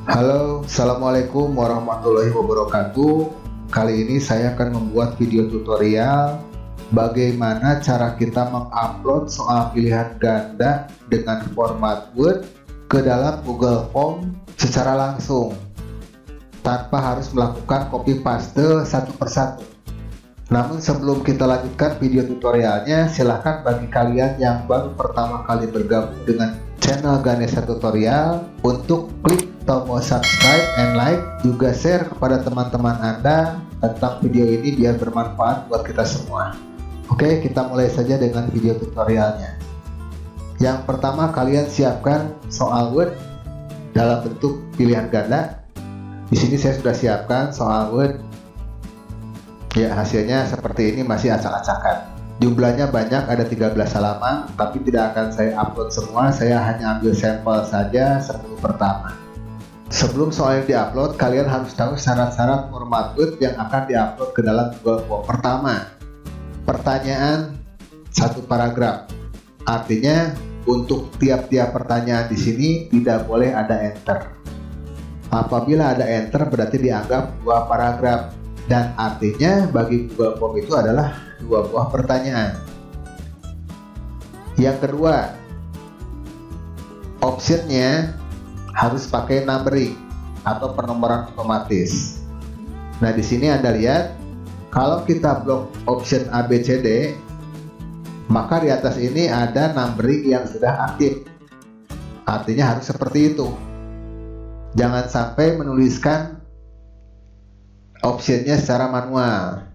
Halo, Assalamualaikum warahmatullahi wabarakatuh. Kali ini saya akan membuat video tutorial bagaimana cara kita mengupload soal pilihan ganda dengan format Word ke dalam Google Form secara langsung tanpa harus melakukan copy paste satu persatu. Namun sebelum kita lanjutkan video tutorialnya, silahkan bagi kalian yang baru pertama kali bergabung dengan channel Ganesha Tutorial untuk klik tombol subscribe and like, juga share kepada teman-teman Anda tentang video ini biar bermanfaat buat kita semua. Oke, kita mulai saja dengan video tutorialnya. Yang pertama, kalian siapkan soal Word dalam bentuk pilihan ganda. Di sini saya sudah siapkan soal Word. Ya, hasilnya seperti ini, masih acak-acakan. Jumlahnya banyak, ada 13 halaman, tapi tidak akan saya upload semua. Saya hanya ambil sampel saja 10 pertama. Sebelum soal yang diupload, kalian harus tahu syarat-syarat format Word yang akan diupload ke dalam Google Form. Pertama, pertanyaan satu paragraf. Artinya untuk tiap-tiap pertanyaan di sini tidak boleh ada enter. Apabila ada enter berarti dianggap 2 paragraf. Dan artinya bagi Google Form itu adalah 2 buah pertanyaan. Yang kedua, optionnya harus pakai numbering atau penomoran otomatis. Nah, di sini Anda lihat, kalau kita blok option A, B, C, D, maka di atas ini ada numbering yang sudah aktif. Artinya harus seperti itu. Jangan sampai menuliskan optionnya secara manual.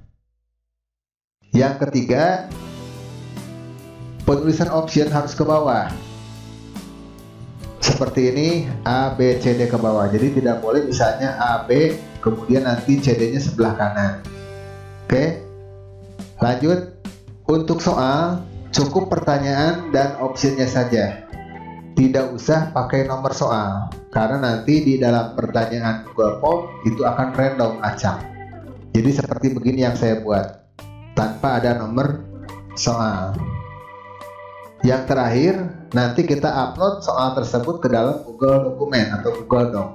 Yang ketiga, penulisan option harus ke bawah. Seperti ini, A, B, C, D ke bawah. Jadi tidak boleh misalnya A, B, kemudian nanti C, D-nya sebelah kanan. Oke, lanjut. Untuk soal, cukup pertanyaan dan optionnya saja. Tidak usah pakai nomor soal, karena nanti di dalam pertanyaan Google Form itu akan random acak. Jadi seperti begini yang saya buat, tanpa ada nomor soal. Yang terakhir, nanti kita upload soal tersebut ke dalam Google Dokumen atau Google Doc.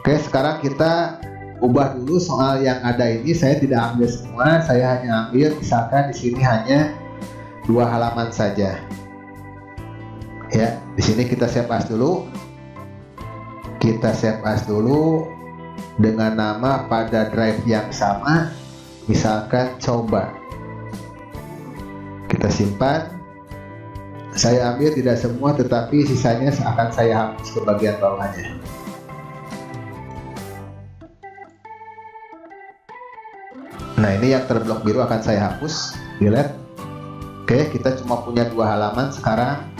Oke, sekarang kita ubah dulu soal yang ada ini. Saya tidak ambil semua, saya hanya ambil misalkan di sini hanya 2 halaman saja. Ya, di sini kita save as dulu. Kita save as dulu dengan nama pada drive yang sama, misalkan coba. Kita simpan. Saya ambil tidak semua, tetapi sisanya akan saya hapus ke bagian bawahnya. Nah, ini yang terblok biru akan saya hapus, delete. Oke, kita cuma punya 2 halaman sekarang.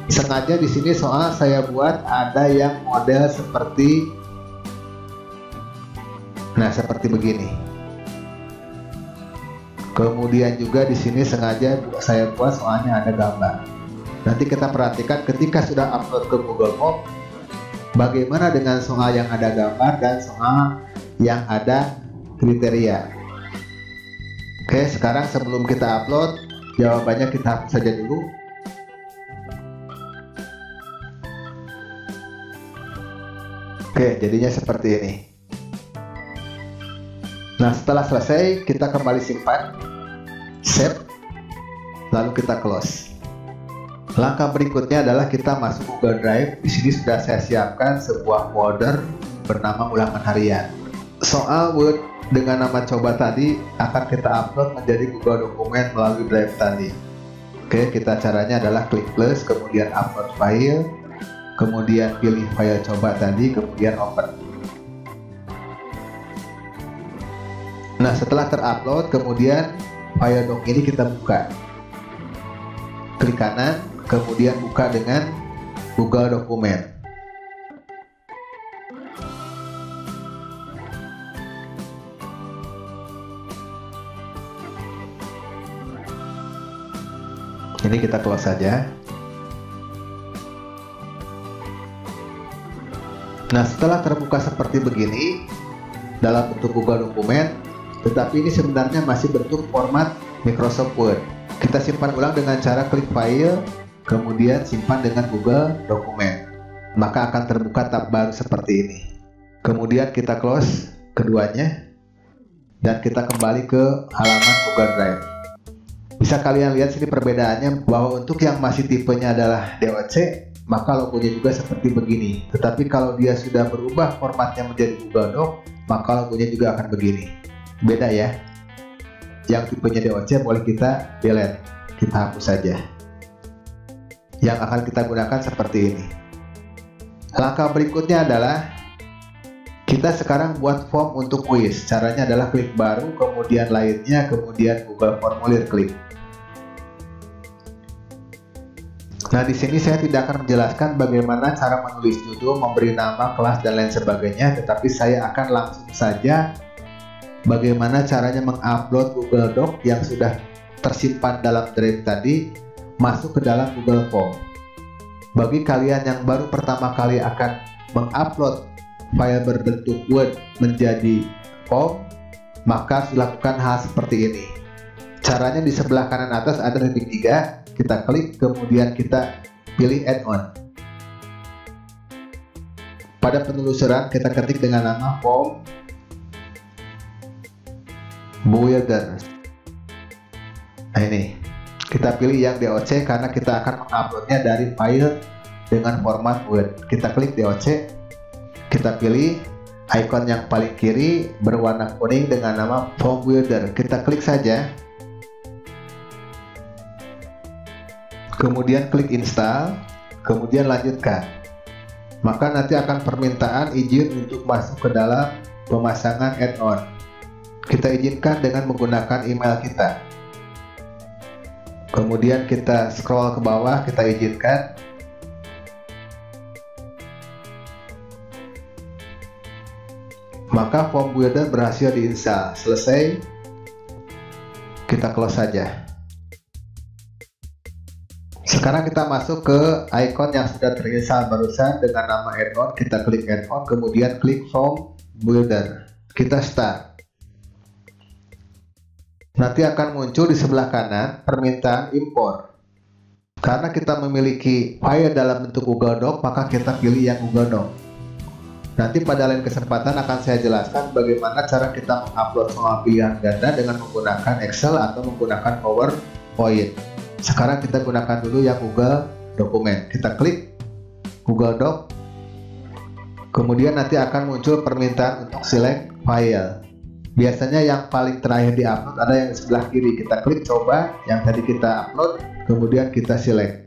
Sengaja di sini soal saya buat ada yang model seperti, nah seperti begini. Kemudian juga di sini sengaja saya buat soalnya ada gambar. Nanti kita perhatikan ketika sudah upload ke Google Form, bagaimana dengan soal yang ada gambar dan soal yang ada kriteria. Oke, sekarang sebelum kita upload, jawabannya kita hapus saja dulu. Oke, jadinya seperti ini. Nah, setelah selesai, kita kembali simpan, save, lalu kita close. Langkah berikutnya adalah kita masuk Google Drive. Di sini sudah saya siapkan sebuah folder bernama ulangan harian. Soal Word dengan nama coba tadi akan kita upload menjadi Google Dokumen melalui Drive tadi. Oke, kita caranya adalah klik plus, kemudian upload file, kemudian pilih file coba tadi, kemudian open. Nah, setelah terupload, kemudian file doc ini kita buka. Klik kanan, kemudian buka dengan Google Dokumen. Ini kita close saja. Nah, setelah terbuka seperti begini dalam bentuk Google Dokumen, tetapi ini sebenarnya masih bentuk format Microsoft Word. Kita simpan ulang dengan cara klik file, kemudian simpan dengan Google Dokumen. Maka akan terbuka tab baru seperti ini. Kemudian kita close keduanya dan kita kembali ke halaman Google Drive. Bisa kalian lihat sini perbedaannya, bahwa untuk yang masih tipenya adalah DOC, maka logonya juga seperti begini. Tetapi kalau dia sudah berubah formatnya menjadi Google Doc, maka logonya juga akan begini. Beda ya. Yang tipenya DOC boleh kita delete, kita hapus saja. Yang akan kita gunakan seperti ini. Langkah berikutnya adalah kita sekarang buat form untuk kuis. Caranya adalah klik baru, kemudian lainnya, kemudian Google Formulir klik. Nah, di sini saya tidak akan menjelaskan bagaimana cara menulis judul, memberi nama, kelas, dan lain sebagainya, tetapi saya akan langsung saja bagaimana caranya mengupload Google Doc yang sudah tersimpan dalam drive tadi masuk ke dalam Google Form. Bagi kalian yang baru pertama kali akan mengupload file berbentuk Word menjadi form, maka lakukan hal seperti ini. Caranya di sebelah kanan atas ada titik 3, kita klik, kemudian kita pilih add-on. Pada penelusuran kita ketik dengan nama Form Builder. Nah, ini kita pilih yang DOC karena kita akan menguploadnya dari file dengan format Word. Kita klik DOC, kita pilih icon yang paling kiri berwarna kuning dengan nama Form Builder. Kita klik saja, kemudian klik install, kemudian lanjutkan. Maka nanti akan permintaan izin untuk masuk ke dalam pemasangan add-on. Kita izinkan dengan menggunakan email kita. Kemudian kita scroll ke bawah, kita izinkan. Maka Form Builder berhasil diinstal. Selesai, kita close saja. Sekarang kita masuk ke icon yang sudah terinstall barusan dengan nama add-on. Kita klik add-on, kemudian klik Form Builder. Kita start. Nanti akan muncul di sebelah kanan permintaan import. Karena kita memiliki file dalam bentuk Google Doc, maka kita pilih yang Google Doc. Nanti pada lain kesempatan akan saya jelaskan bagaimana cara kita mengupload soal pilihan ganda dengan menggunakan Excel atau menggunakan PowerPoint. Sekarang kita gunakan dulu yang Google Dokumen. Kita klik Google Doc, kemudian nanti akan muncul permintaan untuk select file. Biasanya yang paling terakhir di-upload ada yang di sebelah kiri. Kita klik coba yang tadi kita upload, kemudian kita select.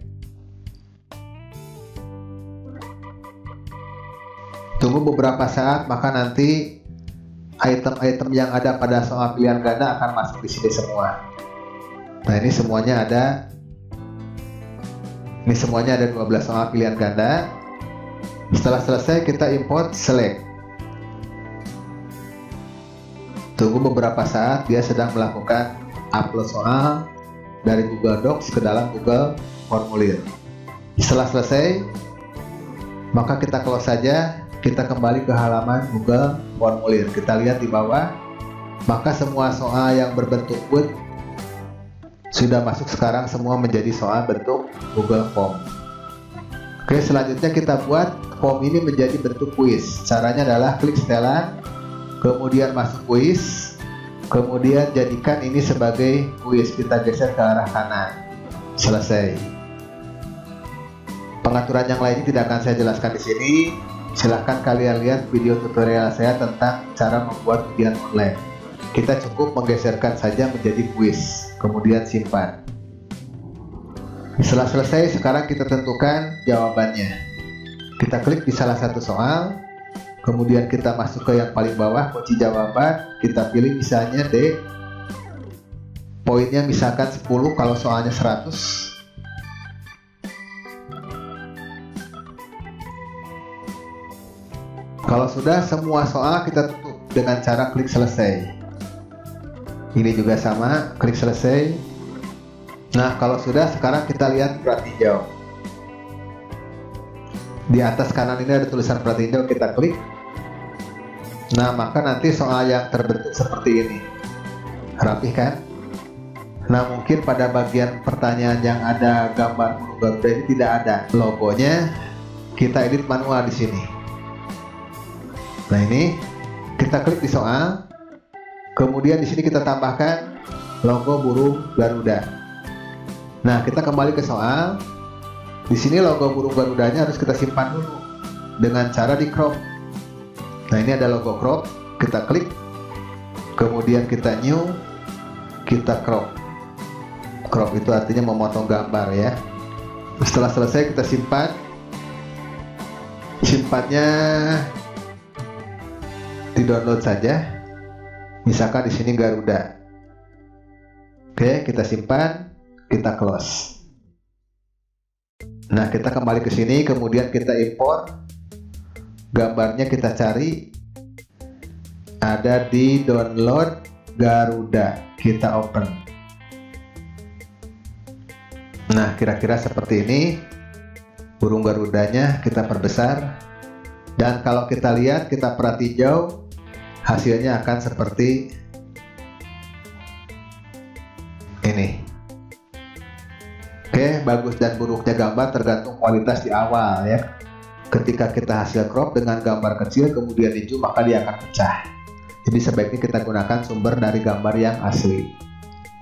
Tunggu beberapa saat, maka nanti item-item yang ada pada soal pilihan ganda akan masuk di sini semua. Nah, ini semuanya ada. Ini semuanya ada 12 soal pilihan ganda. Setelah selesai kita import select. Tunggu beberapa saat, dia sedang melakukan upload soal dari Google Docs ke dalam Google Formulir. Setelah selesai, maka kita close saja. Kita kembali ke halaman Google Formulir. Kita lihat di bawah, maka semua soal yang berbentuk Word sudah masuk sekarang semua menjadi soal bentuk Google Form. Oke, selanjutnya kita buat form ini menjadi bentuk kuis. Caranya adalah klik setelan, kemudian masuk kuis, kemudian jadikan ini sebagai kuis. Kita geser ke arah kanan. Selesai. Pengaturan yang lainnya tidak akan saya jelaskan di sini. Silahkan kalian lihat video tutorial saya tentang cara membuat ujian online. Kita cukup menggeserkan saja menjadi kuis, kemudian simpan. Setelah selesai, sekarang kita tentukan jawabannya. Kita klik di salah satu soal, kemudian kita masuk ke yang paling bawah, kunci jawaban. Kita pilih misalnya D, poinnya misalkan 10 kalau soalnya 100. Kalau sudah semua soal kita tutup dengan cara klik selesai. Ini juga sama, klik selesai. Nah, kalau sudah, sekarang kita lihat pratinjau. Di atas kanan ini ada tulisan pratinjau, kita klik. Nah, maka nanti soal yang terbentuk seperti ini. Rapih kan? Nah, mungkin pada bagian pertanyaan yang ada gambar Garuda ini tidak ada logonya. Kita edit manual di sini. Nah ini kita klik di soal, kemudian di sini kita tambahkan logo burung Garuda. Nah kita kembali ke soal, di sini logo burung Garudanya harus kita simpan dulu dengan cara di crop. Nah ini ada logo crop, kita klik, kemudian kita new, kita crop. Crop itu artinya memotong gambar ya. Setelah selesai kita simpan. Simpannya di download saja. Misalkan di sini Garuda. Oke, kita simpan, kita close. Nah, kita kembali ke sini, kemudian kita impor. Gambarnya kita cari. Ada di download Garuda. Kita open. Nah, kira-kira seperti ini. Burung Garudanya kita perbesar, dan kalau kita lihat, kita perhatiin jauh, hasilnya akan seperti ini. Oke, bagus dan buruknya gambar tergantung kualitas di awal ya. Ketika kita hasil crop dengan gambar kecil kemudian di zoom, maka dia akan pecah. Jadi sebaiknya kita gunakan sumber dari gambar yang asli.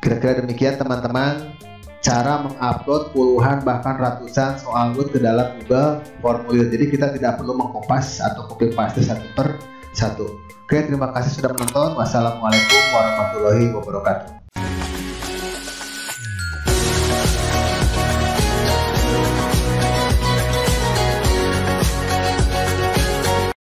Kira-kira demikian teman-teman, cara mengupload puluhan bahkan ratusan soal Word ke dalam Google Formulir. Jadi kita tidak perlu mengkopas atau copy paste satu per satu. Oke, terima kasih sudah menonton. Wassalamualaikum warahmatullahi wabarakatuh.